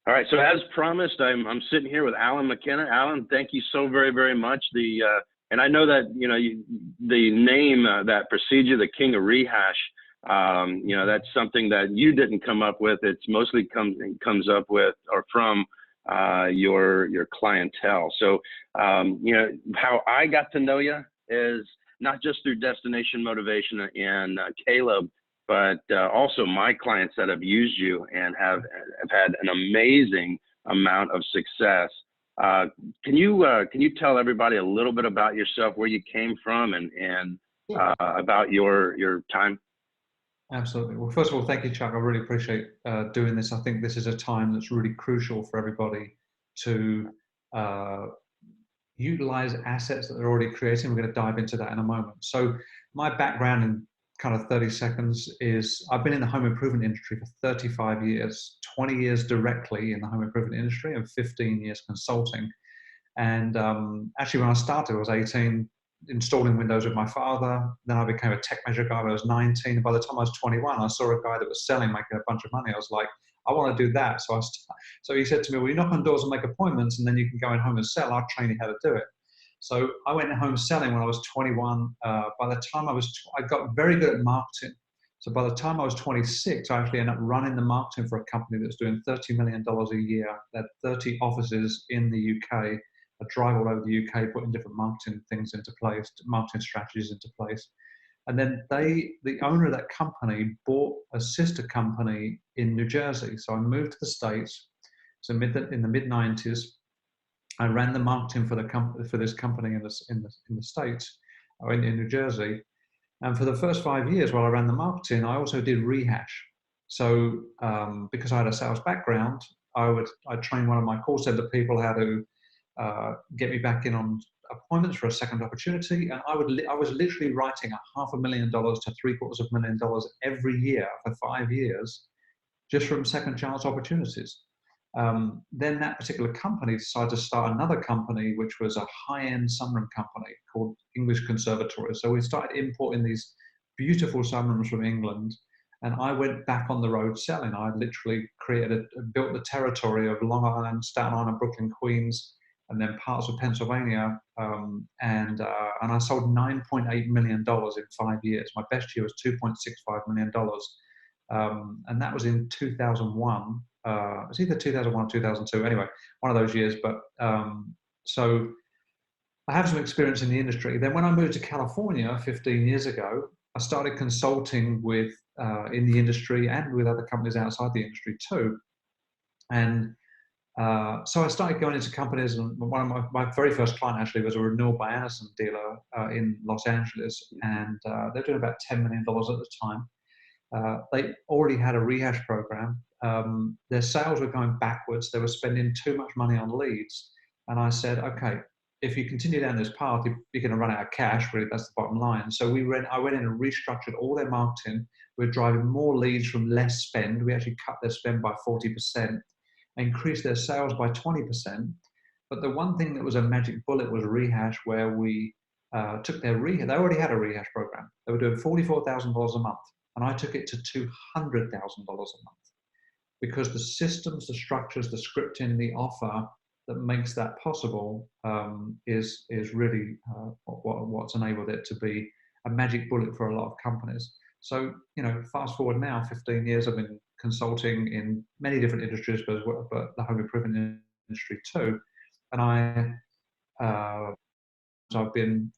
All right. So as promised, I'm sitting here with Alan McKenna. Alan, thank you so very, very much. And I know that, the name that precedes you, the King of Rehash, that's something that you didn't come up with. It's mostly comes up with or from your clientele. So, how I got to know you is not just through Destination Motivation and Caleb, but also my clients that have used you and have had an amazing amount of success. Can you tell everybody a little bit about yourself, where you came from, and about your time? Absolutely. Well, first of all, thank you, Chuck. I really appreciate doing this. I think this is a time that's really crucial for everybody to utilize assets that they're already creating. We're going to dive into that in a moment. So my background in kind of 30 seconds is I've been in the home improvement industry for 35 years, 20 years directly in the home improvement industry and 15 years consulting. And actually, when I started, I was 18, installing Windows with my father. Then I became a tech measure guy when I was 19. And by the time I was 21, I saw a guy that was selling, making a bunch of money. I was like, I want to do that. So he said to me, well, you knock on doors and make appointments, and then you can go in home and sell. I'll train you how to do it. So I went home selling when I was 21. By the time I got very good at marketing. So by the time I was 26, I actually ended up running the marketing for a company that was doing $30 million a year. They had 30 offices in the UK. I drive all over the UK, putting different marketing things into place, marketing strategies into place. And then the owner of that company bought a sister company in New Jersey. So I moved to the States. So in the mid 90s, I ran the marketing for this company in the States, in New Jersey. And for the first 5 years while I ran the marketing, I also did Rehash. So because I had a sales background, I trained one of my call center people how to get me back in on appointments for a second opportunity, and I was literally writing $500,000 to $750,000 every year for 5 years, just from second chance opportunities. Then that particular company decided to start another company, which was a high-end sunroom company called English Conservatories. So we started importing these beautiful sunrooms from England, and I went back on the road selling. I literally built the territory of Long Island, Staten Island, Brooklyn, Queens, and then parts of Pennsylvania, and I sold $9.8 million in 5 years. My best year was $2.65 million, and that was in 2001. It was either 2001 or 2002. Anyway, one of those years. But so I have some experience in the industry. Then when I moved to California 15 years ago, I started consulting with in the industry and with other companies outside the industry too, and so I started going into companies, and one of my very first client actually was a renewal by Anderson dealer in Los Angeles, and they're doing about $10 million at the time. They already had a Rehash program. Their sales were going backwards. They were spending too much money on leads. And I said, okay, if you continue down this path, you're going to run out of cash, really. That's the bottom line. So I went in and restructured all their marketing. We're driving more leads from less spend. We actually cut their spend by 40%. Increased their sales by 20%. But the one thing that was a magic bullet was Rehash, where we took their Rehash. They already had a Rehash program. They were doing $44,000 a month, and I took it to $200,000 a month, because the systems, the structures, the scripting, the offer that makes that possible is really what's enabled it to be a magic bullet for a lot of companies. So, fast forward now, 15 years, I've been consulting in many different industries, but the home improvement industry too. And I've been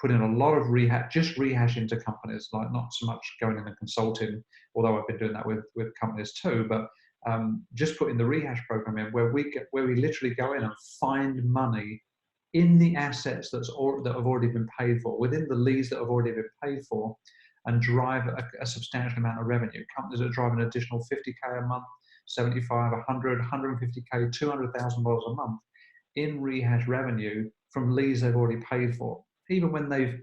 putting a lot of rehash into companies, like not so much going in and consulting, although I've been doing that with companies too, but just putting the Rehash program in, where we literally go in and find money in the assets that have already been paid for, within the leads that have already been paid for, and drive a substantial amount of revenue. Companies that are driving an additional $50K a month, $75, $100, $150K, $200,000 a month in Rehash revenue from leads they've already paid for, even when they've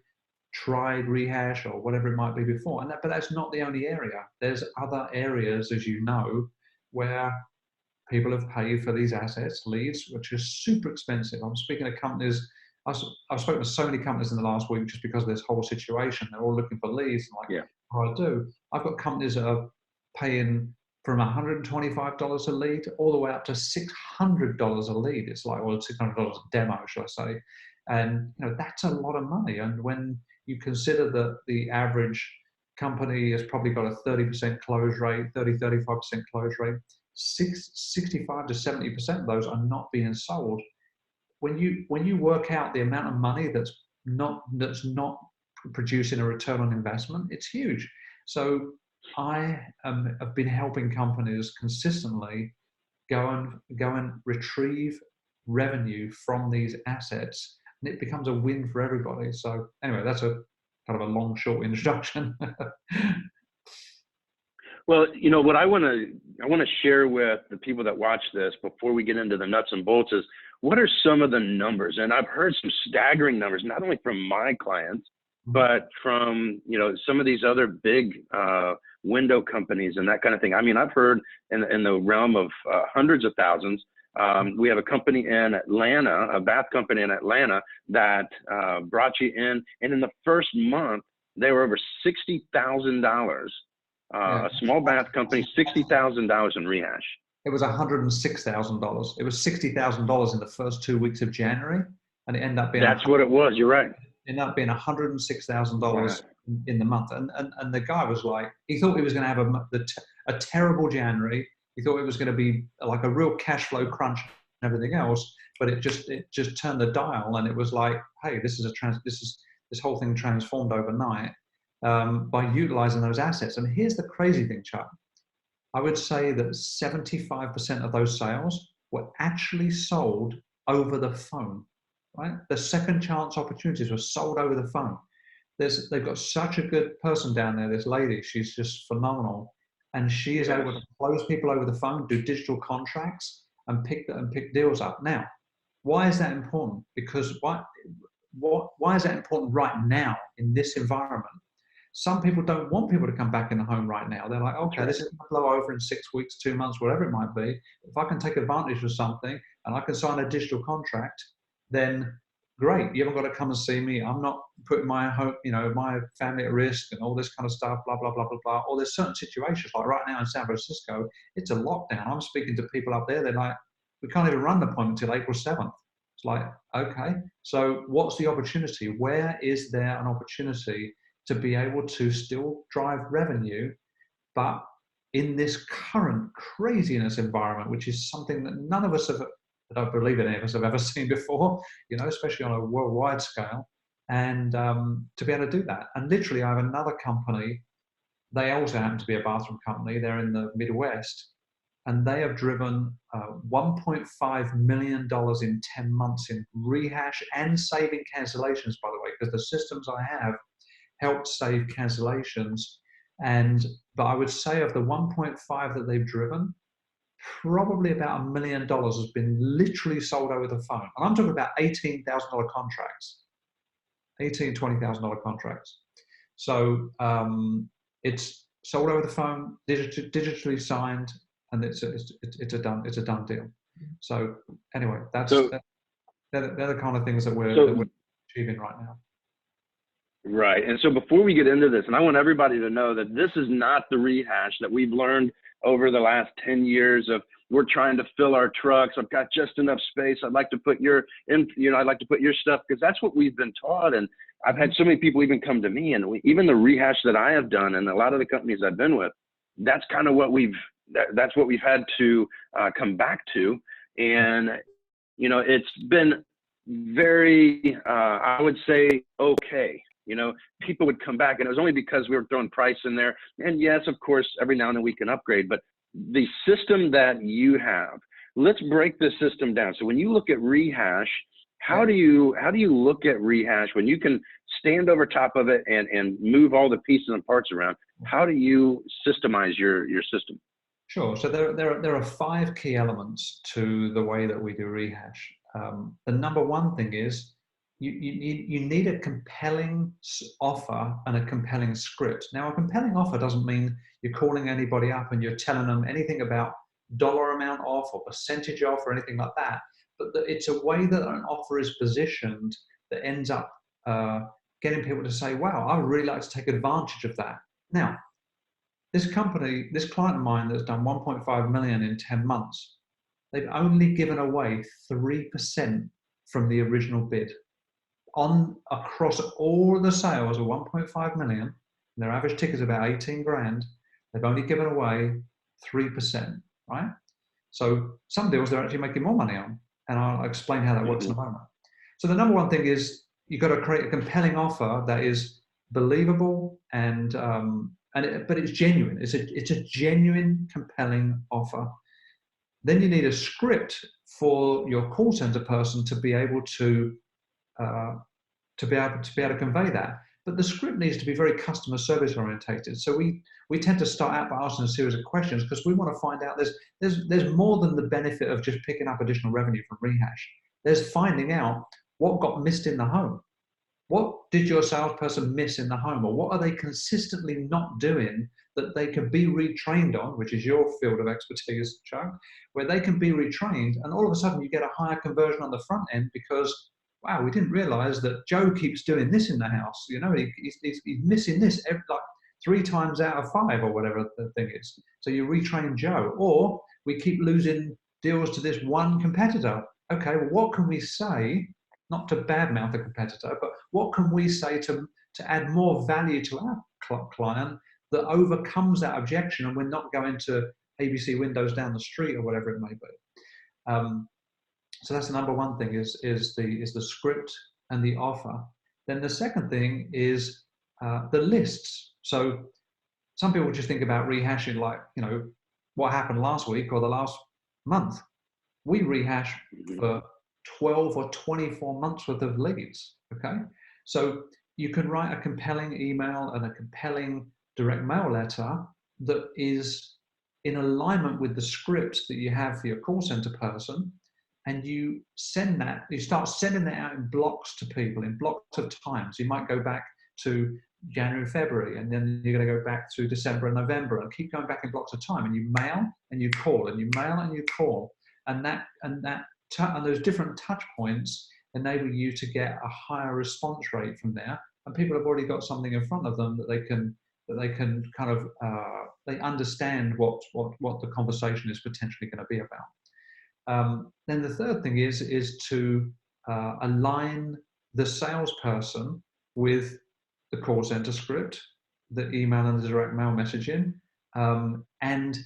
tried Rehash or whatever it might be before. But that's not the only area. There's other areas, as you know, where people have paid for these assets, leads, which are super expensive. I'm speaking to companies. I've spoken to so many companies in the last week just because of this whole situation. They're all looking for leads. I'm like, yeah, what do I do? I've got companies that are paying from $125 a lead all the way up to $600 a lead. It's like, well, $600 a demo, should I say. And that's a lot of money. And when you consider that the average company has probably got a 30% close rate, 35% close rate, 65 to 70% of those are not being sold. When you work out the amount of money that's not producing a return on investment, it's huge. So I have been helping companies consistently go and retrieve revenue from these assets, and it becomes a win for everybody. So anyway, that's a kind of a long, short introduction. Well, what I want to share with the people that watch this before we get into the nuts and bolts is, what are some of the numbers? And I've heard some staggering numbers, not only from my clients, but from some of these other big window companies and that kind of thing. I mean, I've heard in the realm of hundreds of thousands. We have a company in Atlanta, a bath company in Atlanta, that brought you in, and in the first month they were over $60,000. A small bath company, $60,000 in Rehash. It was $106,000. It was $60,000 in the first 2 weeks of January, and it ended up being. That's what it was. You're right. Ended up being $106,000 in the month, and the guy was like, he thought he was going to have a terrible January. He thought it was going to be like a real cash flow crunch and everything else, but it just turned the dial, and it was like, hey, this whole thing transformed overnight by utilizing those assets. And here's the crazy thing, Chuck. I would say that 75% of those sales were actually sold over the phone, right? The second chance opportunities were sold over the phone. They've got such a good person down there, this lady, she's just phenomenal. And she is able to close people over the phone, do digital contracts, and pick deals up. Now, why is that important? Because why is that important right now in this environment? Some people don't want people to come back in the home right now. They're like, okay, this is going to blow over in 6 weeks, 2 months, whatever it might be. If I can take advantage of something and I can sign a digital contract, then great. You haven't got to come and see me. I'm not putting my home, my family at risk and all this kind of stuff, blah, blah, blah, blah, blah. Or there's certain situations, like right now in San Francisco, it's a lockdown. I'm speaking to people up there. They're like, we can't even run the appointment until April 7th. It's like, okay. So what's the opportunity? Where is there an opportunity to be able to still drive revenue, but in this current craziness environment, which is something that none of us have, I don't believe any of us have ever seen before, especially on a worldwide scale, and to be able to do that. And literally, I have another company, they also happen to be a bathroom company, they're in the Midwest, and they have driven $1.5 million in 10 months in rehash and saving cancellations, by the way, because the systems I have helped save cancellations. But I would say of the 1.5 that they've driven, probably about $1 million has been literally sold over the phone. And I'm talking about $18,000 contracts, $20,000 contracts. So it's sold over the phone, digitally signed, and it's a done deal. So anyway, they're the kind of things that we're achieving right now. Right. And so before we get into this, and I want everybody to know that this is not the rehash that we've learned over the last 10 years of, we're trying to fill our trucks. I've got just enough space. I'd like to put I'd like to put your stuff, because that's what we've been taught. And I've had so many people even come to me, and even the rehash that I have done and a lot of the companies I've been with, that's kind of what that's what we've had to come back to. And, it's been very, I would say, okay. People would come back, and it was only because we were throwing price in there. And yes, of course, every now and then we can upgrade, but the system that you have, let's break this system down. So when you look at rehash, how do you look at rehash when you can stand over top of it and move all the pieces and parts around? How do you systemize your system? Sure. So there are 5 key elements to the way that we do rehash. The number one thing is, you need a compelling offer and a compelling script. Now, a compelling offer doesn't mean you're calling anybody up and you're telling them anything about dollar amount off or percentage off or anything like that. But it's a way that an offer is positioned that ends up getting people to say, wow, I would really like to take advantage of that. Now, this company, this client of mine that's done 1.5 million in 10 months, they've only given away 3% from the original bid. Across all the sales of 1.5 million, and their average ticket is about 18 grand, they've only given away 3%, right? So some deals they're actually making more money on, and I'll explain how that works in a moment. So the number one thing is you've got to create a compelling offer that is believable but it's genuine. It's a genuine, compelling offer. Then you need a script for your call center person to be able to convey that. But the script needs to be very customer service orientated. So we tend to start out by asking a series of questions because we want to find out there's more than the benefit of just picking up additional revenue from Rehash. There's finding out what got missed in the home. What did your salesperson miss in the home, or what are they consistently not doing that they can be retrained on, which is your field of expertise, Chuck, where they can be retrained, and all of a sudden you get a higher conversion on the front end because, wow, we didn't realize that Joe keeps doing this in the house. You know, he's missing this like 3 times out of 5 or whatever the thing is. So you retrain Joe, or we keep losing deals to this one competitor. Okay, well, what can we say? Not to badmouth the competitor, but what can we say to add more value to our client that overcomes that objection, and we're not going to ABC Windows down the street or whatever it may be. So that's the number one thing is the script and the offer. Then the second thing is the lists. So some people just think about rehashing like, you know, what happened last week or the last month. We rehash for 12 or 24 months worth of leads, okay? So you can write a compelling email and a compelling direct mail letter that is in alignment with the script that you have for your call center person, and you start sending that out in blocks to people, in blocks of times. You might go back to January, February, and then you're going to go back to December and November, and keep going back in blocks of time, and you mail and you call, and you mail and you call, and those different touch points enable you to get a higher response rate from there, and people have already got something in front of them that they can kind of they understand what the conversation is potentially going to be about. Then the third thing is to align the salesperson with the call center script, the email and the direct mail messaging, and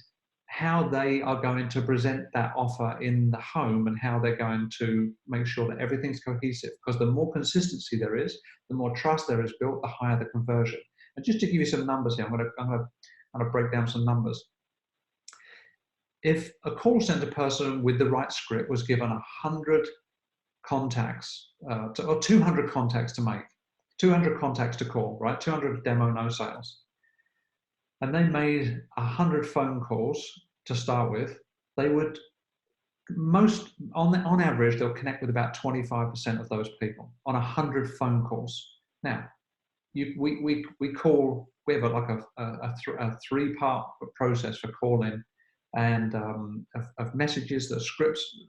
how they are going to present that offer in the home, and how they're going to make sure that everything's cohesive. Because the more consistency there is, the more trust there is built, the higher the conversion. And just to give you some numbers here, I'm going to break down some numbers. If a call center person with the right script was given 100 contacts or 200 contacts to make, 200 contacts to call, right? 200 demo, no sales. And they made 100 phone calls to start with, they would on average, they'll connect with about 25% of those people on 100 phone calls. Now, we have a 3-part process for calling, and of messages, the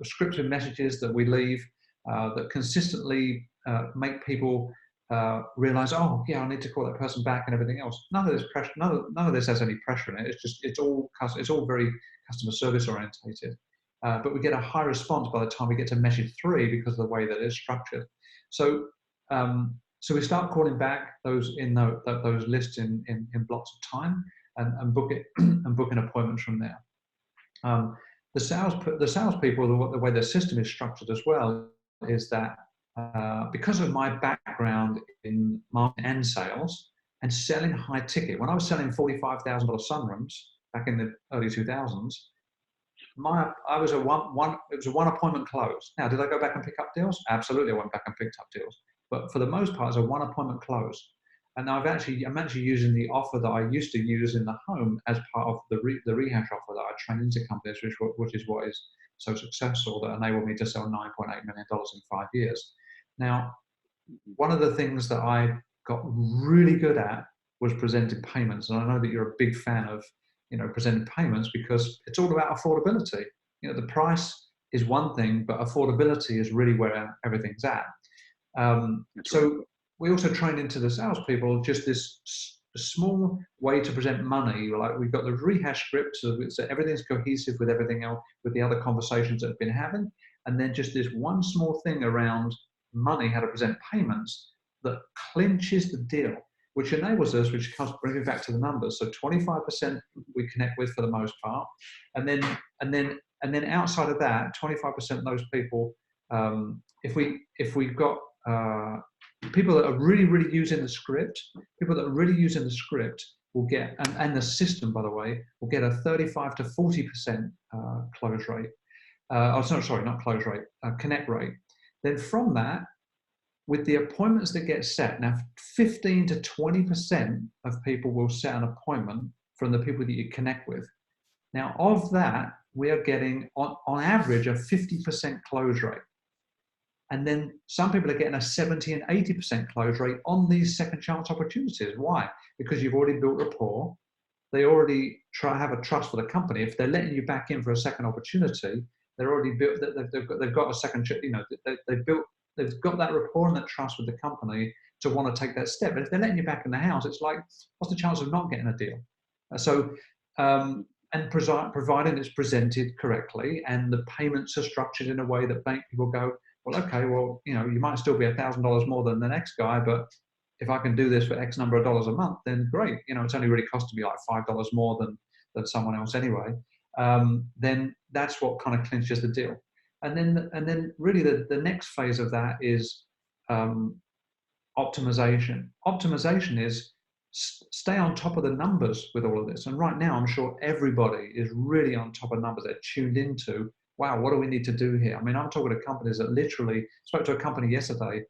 scripted messages that we leave that consistently make people realize, oh yeah, I need to call that person back and everything else. None of this pressure, none of this has any pressure in it. It's all very customer service orientated. But we get a high response by the time we get to message 3 because of the way that it's structured. So we start calling back those those lists in blocks of time, and book an appointment from there. The salespeople, the way their system is structured as well is that because of my background in marketing and sales and selling high ticket, when I was selling $45,000 sunrooms back in the early 2000s, it was a one appointment close. Now, did I go back and pick up deals? Absolutely, I went back and picked up deals. But for the most part, it's a one appointment close. And I'm actually using the offer that I used to use in the home as part of the Rehash offer that I train into companies, which is what is so successful, that enabled me to sell $9.8 million in 5 years. Now, one of the things that I got really good at was presenting payments, and I know that you're a big fan of presenting payments because it's all about affordability. The price is one thing, but affordability is really where everything's at. So we also trained into the salespeople just this a small way to present money. Like we've got the rehash script, so everything's cohesive with everything else, with the other conversations that have been having, and then just this one small thing around money, how to present payments, that clinches the deal, which enables us, which comes bringing back to the numbers. So 25% we connect with for the most part, and then outside of that, 25% of those people, if we've got people that are really using the script, will get, and the system, by the way, will get a 35 to 40% close rate. Not close rate, connect rate. Then from that, with the appointments that get set, now 15 to 20% of people will set an appointment from the people that you connect with. Now of that, we are getting on average a 50% close rate. And then some people are getting a 70 and 80% close rate on these second chance opportunities. Why? Because you've already built rapport. They already have a trust for the company. If they're letting you back in for a second opportunity, they're already built. They've got a second. They've got that rapport and that trust with the company to want to take that step. But if they're letting you back in the house, it's like, what's the chance of not getting a deal? And providing it's presented correctly and the payments are structured in a way that bank people go, well, okay, well, you might still be $1,000 more than the next guy, but if I can do this for X number of dollars a month, then great. It's only really costing me like $5 more than someone else anyway. Then that's what kind of clinches the deal. And then really the next phase of that is optimization. Optimization is stay on top of the numbers with all of this. And right now, I'm sure everybody is really on top of numbers. They're tuned into, wow, what do we need to do here? I mean, I'm talking to companies that literally, spoke to a company yesterday,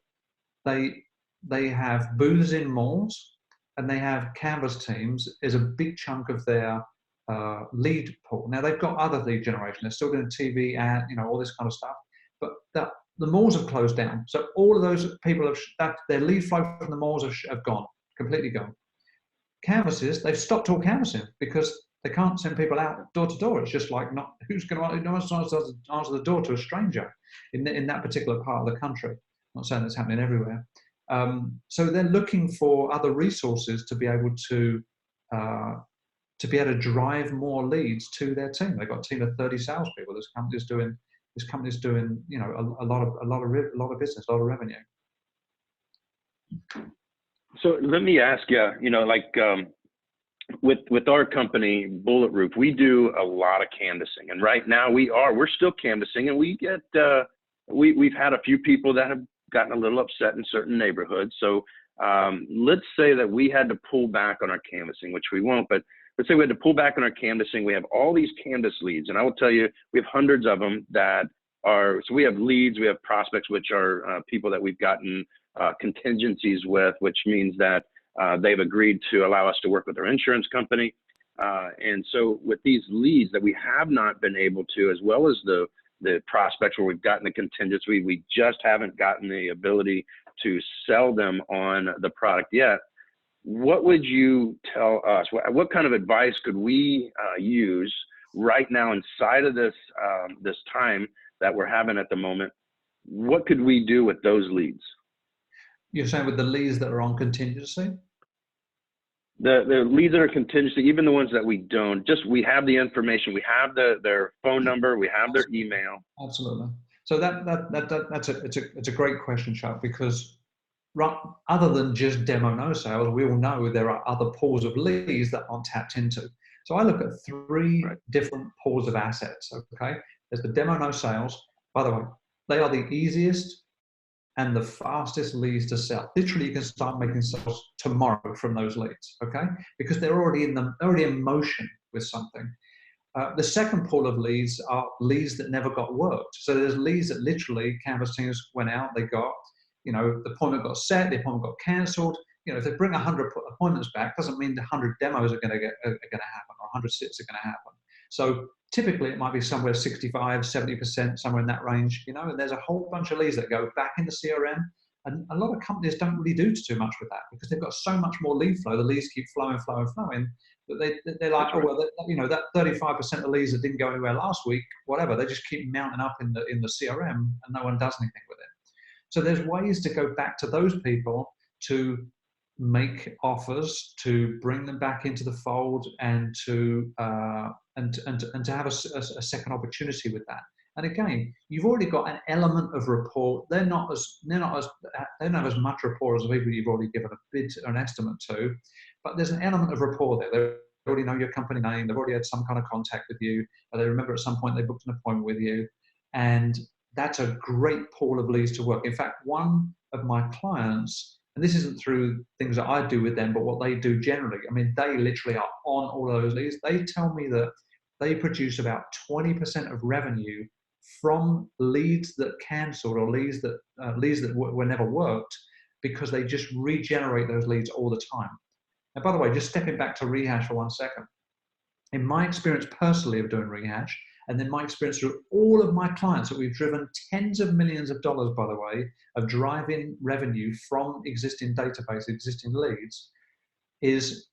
they have booths in malls and they have canvas teams as a big chunk of their lead pool. Now they've got other lead generation. They're still doing TV ad, all this kind of stuff, but the malls have closed down. So all of those people their lead flow from the malls have gone, completely gone. Canvases, they've stopped all canvassing because they can't send people out door to door. It's just like, who's going to answer the door to a stranger in that particular part of the country. I'm not saying that's happening everywhere. So they're looking for other resources to be able to drive more leads to their team. They've got a team of 30 salespeople. This company's doing a lot of business, a lot of revenue. So let me ask you, with our company, Bullet Roof, we do a lot of canvassing, and right now we're still canvassing, and we get we've had a few people that have gotten a little upset in certain neighborhoods. So let's say that we had to pull back on our canvassing, which we won't, but let's say we had to pull back on our canvassing. We have all these canvas leads, and I will tell you, we have hundreds of them that are, so we have leads, we have prospects, which are people that we've gotten contingencies with, which means that they've agreed to allow us to work with their insurance company. And so with these leads that we have not been able to, as well as the prospects where we've gotten the contingency, we just haven't gotten the ability to sell them on the product yet. What would you tell us? What kind of advice could we use right now inside of this this time that we're having at the moment? What could we do with those leads? You're saying with the leads that are on contingency? The leads that are contingency, even the ones that we don't, just we have the information, we have their phone number, we have their email. Absolutely. So it's a great question, Chuck, because other than just demo no sales, we all know there are other pools of leads that aren't tapped into. So I look at three different pools of assets. Okay, there's the demo no sales. By the way, they are the easiest and the fastest leads to sell. Literally, you can start making sales tomorrow from those leads, okay? Because they're already in motion with something. The second pool of leads are leads that never got worked. So there's leads that literally canvas teams went out, they got, the appointment got set, the appointment got cancelled. If they bring 100 appointments back, doesn't mean the 100 demos are going to happen, or 100 sits are going to happen. So typically it might be somewhere 65, 70%, somewhere in that range, and there's a whole bunch of leads that go back in the CRM. And a lot of companies don't really do too much with that because they've got so much more lead flow. The leads keep flowing, that they're like, that 35% of leads that didn't go anywhere last week, whatever, they just keep mounting up in the CRM and no one does anything with it. So there's ways to go back to those people to make offers to bring them back into the fold and to have a second opportunity with that. And again, you've already got an element of rapport. They don't have as much rapport as the people you've already given a bid or an estimate to, but there's an element of rapport there. They already know your company name. They've already had some kind of contact with you. Or they remember at some point they booked an appointment with you, and that's a great pool of leads to work. In fact, one of my clients, and this isn't through things that I do with them, but what they do generally, I mean, they literally are on all of those leads. They tell me that they produce about 20% of revenue from leads that cancelled or leads that were never worked, because they just regenerate those leads all the time. And by the way, just stepping back to Rehash for 1 second, in my experience personally of doing Rehash, and then my experience through all of my clients that we've driven tens of millions of dollars, by the way, of driving revenue from existing database, existing leads, is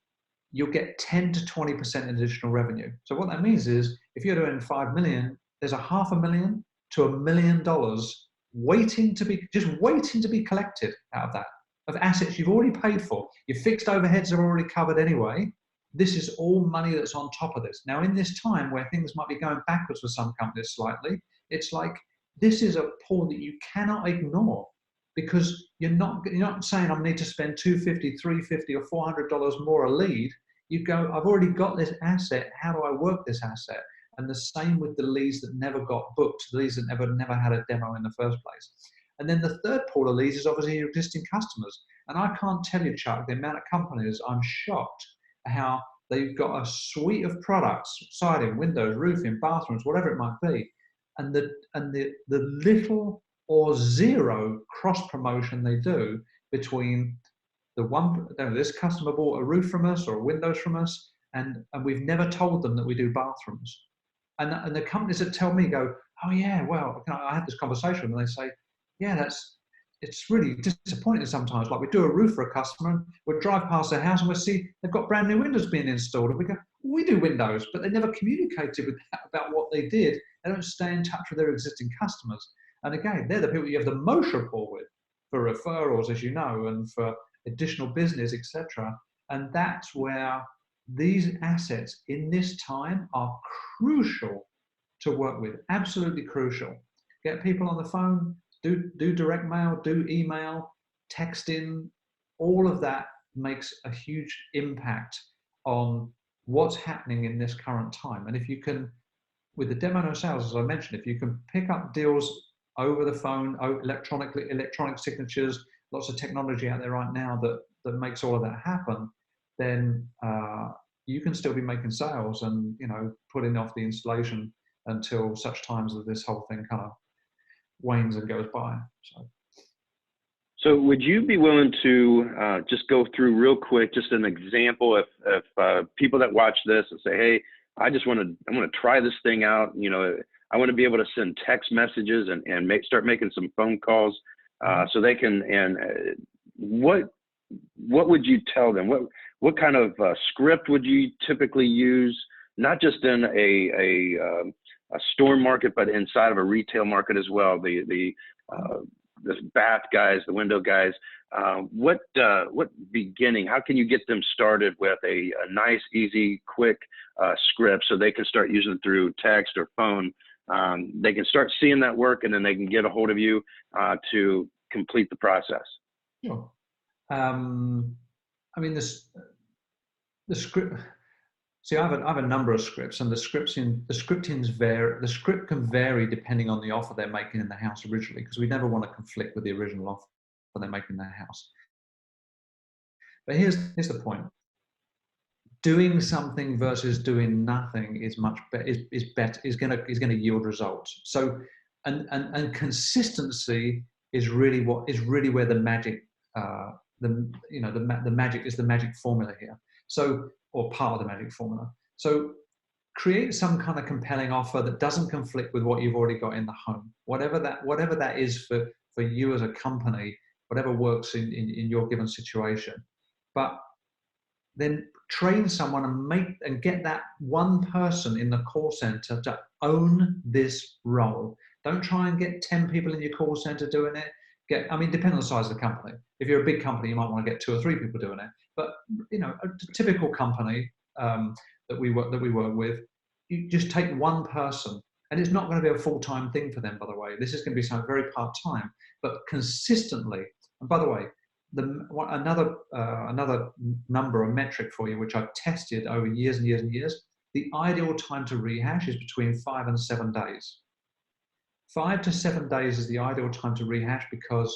you'll get 10 to 20% additional revenue. So what that means is if you're doing 5 million, there's $500,000 to $1 million waiting to be collected out of that, of assets you've already paid for. Your fixed overheads are already covered anyway. This is all money that's on top of this. Now, in this time where things might be going backwards for some companies slightly, it's like this is a pool that you cannot ignore, because you're not saying I need to spend $250, $350, or $400 more a lead. You go, I've already got this asset. How do I work this asset? And the same with the leads that never got booked, the leads that never had a demo in the first place. And then the third pool of leads is obviously your existing customers. And I can't tell you, Chuck, the amount of companies I'm shocked how they've got a suite of products, siding, windows, roofing, bathrooms, whatever it might be, and the little or zero cross promotion they do between this customer bought a roof from us or windows from us, and we've never told them that we do bathrooms. And the companies that tell me go, oh yeah, well, I had this conversation, and they say, yeah, it's really disappointing sometimes. Like we do a roof for a customer, and we'll drive past their house and we'll see they've got brand new windows being installed. And we go, we do windows, but they never communicated with that about what they did. They don't stay in touch with their existing customers. And again, they're the people you have the most rapport with for referrals, as you know, and for additional business, etc. And that's where these assets in this time are crucial to work with, absolutely crucial. Get people on the phone, do direct mail, do email, texting, all of that makes a huge impact on what's happening in this current time. And if you can, with the demo no sales, as I mentioned, if you can pick up deals over the phone, electronic signatures, lots of technology out there right now that makes all of that happen, then you can still be making sales and putting off the installation until such times that this whole thing kind of wanes and goes by. So would you be willing to just go through real quick, just an example, if people that watch this and say, hey, I want to try this thing out. I want to be able to send text messages and start making some phone calls so they can, and what would you tell them? What kind of script would you typically use, not just in a store market, but inside of a retail market as well? The bath guys, the window guys, what beginning, how can you get them started with a nice, easy, quick script so they can start using it through text or phone? They can start seeing that work, and then they can get a hold of you to complete the process. Sure. I mean, the script. See, I have a number of scripts, and the script can vary depending on the offer they're making in the house originally, because we never want to conflict with the original offer they're making in their house. But here's the point: doing something versus doing nothing is much better. Is going to yield results. So, and consistency is really where the magic. The magic is the magic formula here. So, or part of the magic formula. So create some kind of compelling offer that doesn't conflict with what you've already got in the home. Whatever that is for you as a company, whatever works in your given situation. But then train someone and get that one person in the call center to own this role. Don't try and get 10 people in your call center doing it. Depending on the size of the company. If you're a big company, you might want to get 2 or 3 people doing it. But you know, a typical company that we work with, you just take one person, and it's not going to be a full-time thing for them. By the way, this is going to be something very part-time, but consistently. And by the way, another number, a metric for you, which I've tested over years and years and years. The ideal time to rehash is between 5 and 7 days. 5 to 7 days is the ideal time to rehash, because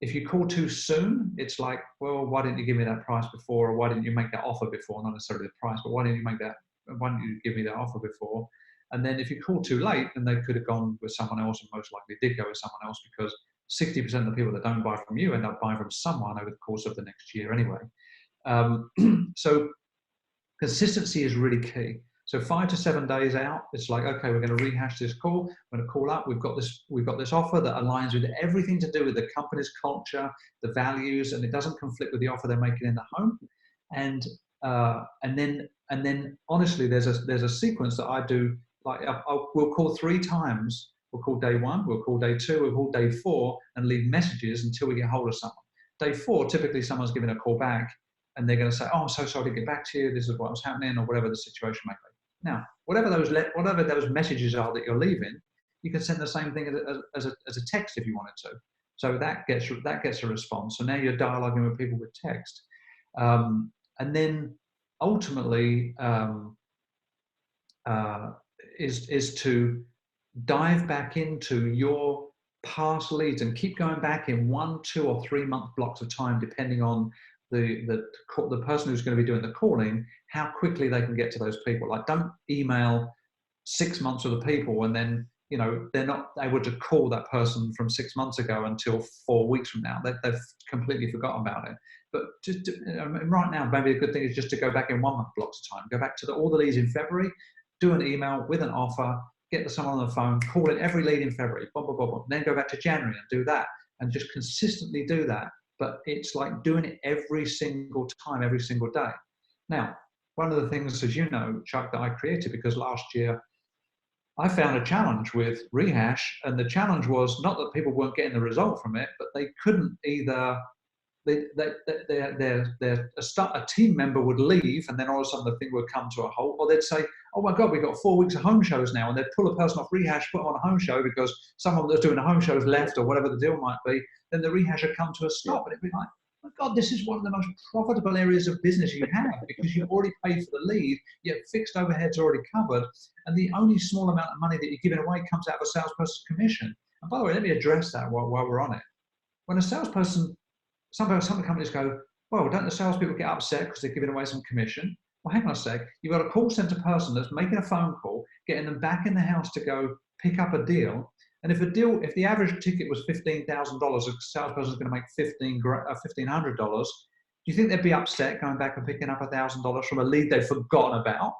if you call too soon, it's like, well, why didn't you give me that price before? Or why didn't you make that offer before? Not necessarily the price, but why didn't you give me that offer before? And then if you call too late, then they could have gone with someone else, and most likely did go with someone else, because 60% of the people that don't buy from you end up buying from someone over the course of the next year anyway. So consistency is really key. So 5 to 7 days out, it's like, okay, we're going to rehash this call. We're going to call up. We've got this offer that aligns with everything to do with the company's culture, the values, and it doesn't conflict with the offer they're making in the home. And then honestly, there's a sequence that I do. Like we'll call 3 times. We'll call day 1, we'll call day 2, we'll call day 4, and leave messages until we get hold of someone. Day 4, typically someone's giving a call back, and they're going to say, "Oh, I'm so sorry to get back to you. This is what was happening," or whatever the situation may be. Now, whatever those messages are that you're leaving, you can send the same thing as a text if you wanted to. So that gets a response. So now you're dialoguing with people with text, and then ultimately is to dive back into your past leads and keep going back in 1, 2, or 3 month blocks of time, depending on the person who's going to be doing the calling, how quickly they can get to those people. Like, don't email 6 months of the people and then, you know, they're not able to call that person from 6 months ago until 4 weeks from now. They've completely forgotten about it. But just right now, maybe a good thing is just to go back in 1 month blocks of time. Go back to all the leads in February, do an email with an offer, get someone on the phone, call it every lead in February, blah, blah, blah, blah. Then go back to January and do that, and just consistently do that. But it's like doing it every single time, every single day. Now, one of the things, as you know, Chuck, that I created, because last year I found a challenge with Rehash, and the challenge was not that people weren't getting the result from it, but they couldn't either. A team member would leave, and then all of a sudden the thing would come to a halt, or they'd say, "Oh my God, we've got 4 weeks of home shows now," and they'd pull a person off Rehash, put them on a home show because someone that's doing the home shows left, or whatever the deal might be. Then the Rehash would come to a stop, and it'd be like, "Oh my God, this is one of the most profitable areas of business you have, because you've already paid for the lead, your fixed overheads are already covered, and the only small amount of money that you're giving away comes out of a salesperson's commission." And by the way, let me address that while we're on it. When a salesperson, some companies go, "Well, don't the salespeople get upset because they're giving away some commission?" Well, hang on a sec. You've got a call center person that's making a phone call, getting them back in the house to go pick up a deal. And if the average ticket was $15,000, a salesperson's going to make $1,500. Do you think they'd be upset going back and picking up $1,000 from a lead they've forgotten about?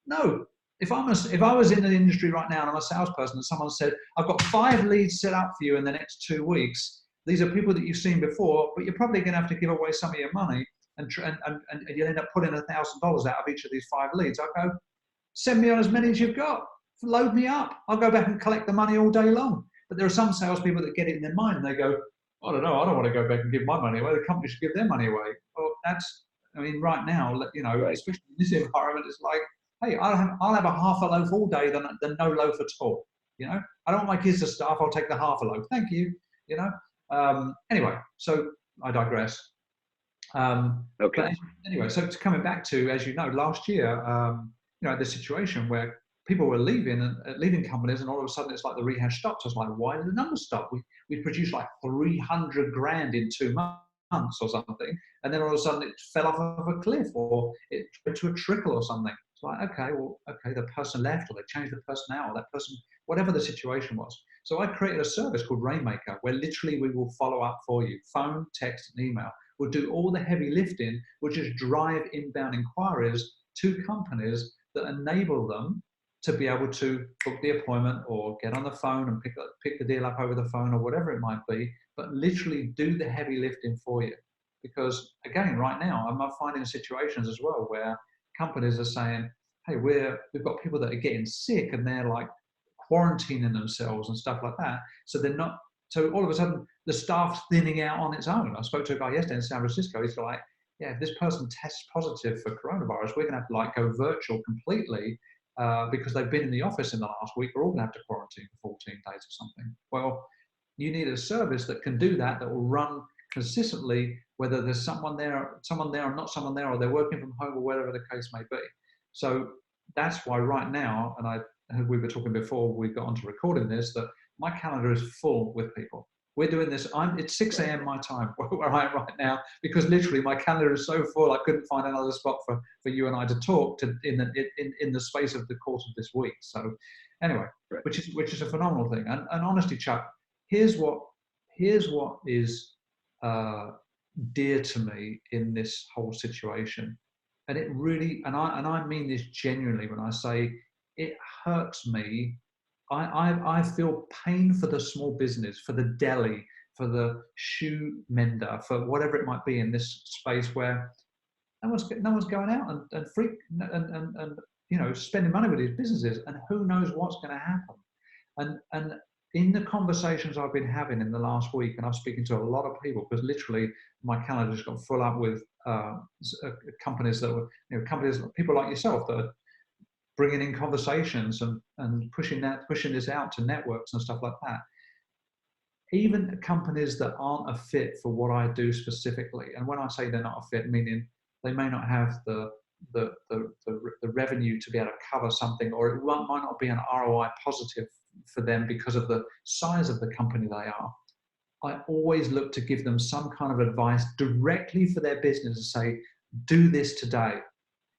No. If I was in the industry right now and I'm a salesperson and someone said, "I've got 5 leads set up for you in the next 2 weeks. These are people that you've seen before, but you're probably going to have to give away some of your money, and you'll end up putting $1,000 out of each of these 5 leads." I go, "Send me on as many as you've got. Load me up. I'll go back and collect the money all day long." But there are some salespeople that get it in their mind and they go, "I don't know. I don't want to go back and give my money away. The company should give their money away." Well, right now, you know, especially in this environment, it's like, hey, I'll have a half a loaf all day than no loaf at all. You know, I don't want my kids to starve. I'll take the half a loaf. Thank you. You know. Anyway, so I digress. Okay. But anyway, so coming back to, as you know, last year, you know, the situation where people were leaving companies, and all of a sudden it's like the Rehash stopped. I was like, why did the numbers stop? We produced like 300 grand in 2 months or something, and then all of a sudden it fell off of a cliff, or it went to a trickle or something. It's like, okay, the person left, or they changed the personnel, that person, whatever the situation was. So I created a service called Rainmaker, where literally we will follow up for you, phone, text, and email. We'll do all the heavy lifting. We'll just drive inbound inquiries to companies that enable them to be able to book the appointment or get on the phone and pick the deal up over the phone, or whatever it might be, but literally do the heavy lifting for you. Because again, right now, I'm finding situations as well where companies are saying, "Hey, we've got people that are getting sick and they're like quarantining themselves and stuff like that." So they're not, So all of a sudden, the staff's thinning out on its own. I spoke to a guy yesterday in San Francisco. He's like, yeah, if this person tests positive for coronavirus, we're going to have to like go virtual completely because they've been in the office in the last week. We're all going to have to quarantine for 14 days or something. Well, you need a service that can do that, that will run consistently, whether there's someone there or not someone there, or they're working from home or whatever the case may be. So that's why right now, and we were talking before we got onto recording this, that my calendar is full with people. We're doing this. It's 6 a.m. my time where I am right now, because literally my calendar is so full I couldn't find another spot for you and I to talk to in the space of the course of this week. So anyway, right. which is a phenomenal thing. And honestly, Chuck, here's what is dear to me in this whole situation, and it really, and I mean this genuinely when I say it hurts me. I feel pain for the small business, for the deli, for the shoe mender, for whatever it might be in this space where no one's going out and spending money with these businesses, and who knows what's going to happen. And in the conversations I've been having in the last week, and I'm speaking to a lot of people, because literally my calendar just got full up with companies that were, people like yourself that are bringing in conversations and pushing this out to networks and stuff like that. Even companies that aren't a fit for what I do specifically, and when I say they're not a fit, meaning they may not have the revenue to be able to cover something, or it might not be an ROI positive for them because of the size of the company they are. I always look to give them some kind of advice directly for their business to say, do this today.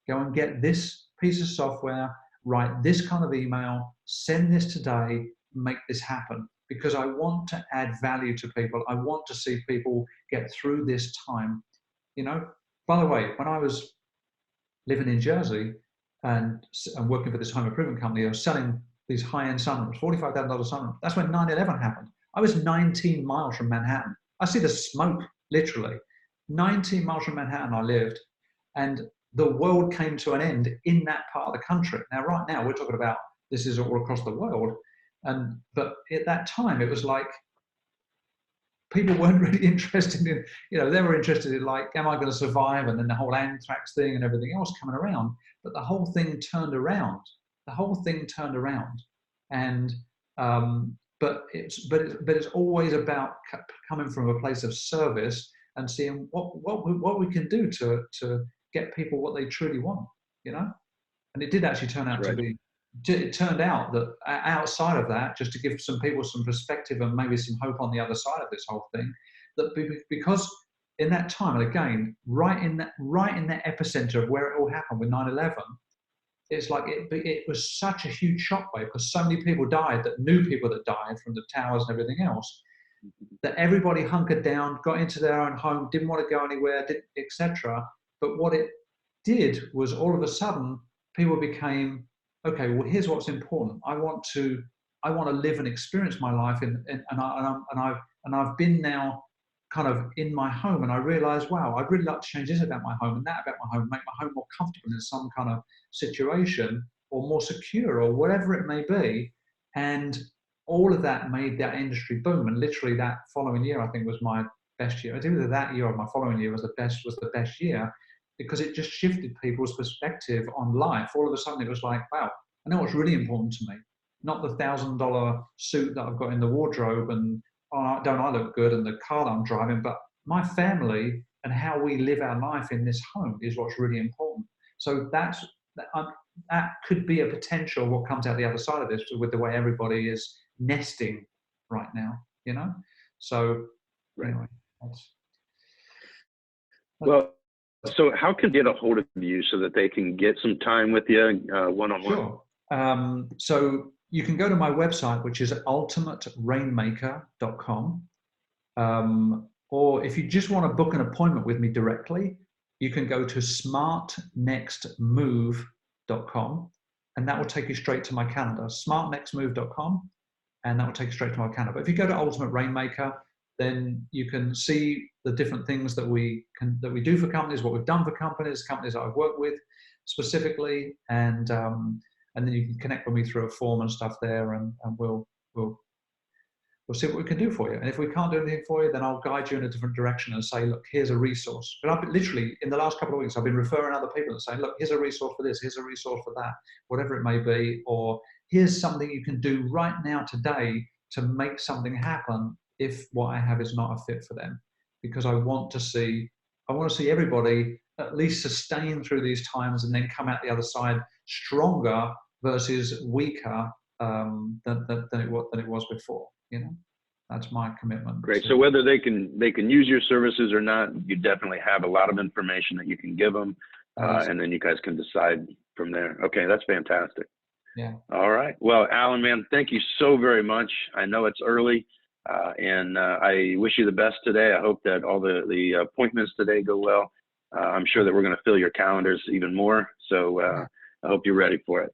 Go and get this piece of software, write this kind of email, send this today, make this happen. Because I want to add value to people. I want to see people get through this time. By the way, when I was living in Jersey and working for this home improvement company, I was selling these high-end sunroofs, $45,000 sunroofs. That's when 9/11 happened. I was 19 miles from Manhattan. I see the smoke, literally. 19 miles from Manhattan I lived, and the world came to an end in that part of the country. Now, right now, we're talking about this is all across the world, but at that time, it was like people weren't really interested in, they were interested in like, am I going to survive? And then the whole anthrax thing and everything else coming around. But the whole thing turned around. And but it's always about coming from a place of service and seeing what we can do to get people what they truly want, And it did actually turn out to be. It turned out that outside of that, just to give some people some perspective and maybe some hope on the other side of this whole thing, that because in that time, and again, right in that epicenter of where it all happened with 9/11, it's like it was such a huge shockwave because so many people died, that knew people that died from the towers and everything else, that everybody hunkered down, got into their own home, didn't want to go anywhere, etc. But what it did was all of a sudden people became, okay, well, here's what's important. I want to live and experience my life, and I've been now kind of in my home, and I realized, wow, I'd really like to change this about my home and that about my home, make my home more comfortable in some kind of situation, or more secure, or whatever it may be. And all of that made that industry boom. And literally that following year, I think, was my best year. Either that year or my following year was the best year, because it just shifted people's perspective on life. All of a sudden it was like, wow, I know what's really important to me. Not the $1,000 suit that I've got in the wardrobe and, oh, don't I look good, and the car that I'm driving, but my family and how we live our life in this home is what's really important. So that could be a potential what comes out the other side of this, with the way everybody is nesting right now, So anyway, well, so how can they get a hold of you so that they can get some time with you one-on-one? Sure. So you can go to my website, which is ultimaterainmaker.com. Or if you just want to book an appointment with me directly, you can go to smartnextmove.com, and that will take you straight to my calendar, smartnextmove.com, and that will take you straight to my calendar. But if you go to Ultimate Rainmaker, then you can see the different things that we do for companies, what we've done for companies that I've worked with specifically, and then you can connect with me through a form and stuff there, and we'll we'll see what we can do for you. And if we can't do anything for you, then I'll guide you in a different direction and say, look, here's a resource. But I've been, literally, in the last couple of weeks, I've been referring other people and saying, look, here's a resource for this, here's a resource for that, whatever it may be, or here's something you can do right now today to make something happen if what I have is not a fit for them. Because I want to see everybody at least sustain through these times and then come out the other side stronger versus weaker than it was before. You know, that's my commitment. Great. So whether they can use your services or not, you definitely have a lot of information that you can give them, and then you guys can decide from there. Okay, that's fantastic. Yeah. All right. Well, Alan, man, thank you so very much. I know it's early, and I wish you the best today. I hope that all the appointments today go well. I'm sure that we're going to fill your calendars even more. So I hope you're ready for it.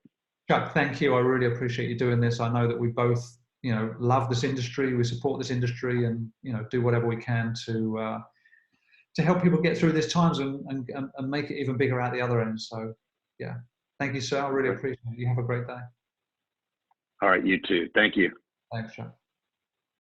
Chuck, thank you. I really appreciate you doing this. I know that we both, love this industry. We support this industry, and do whatever we can to help people get through these times and make it even bigger out the other end. So, yeah, thank you, sir. I really appreciate it. You have a great day. All right, you too. Thank you. Thanks, Chuck.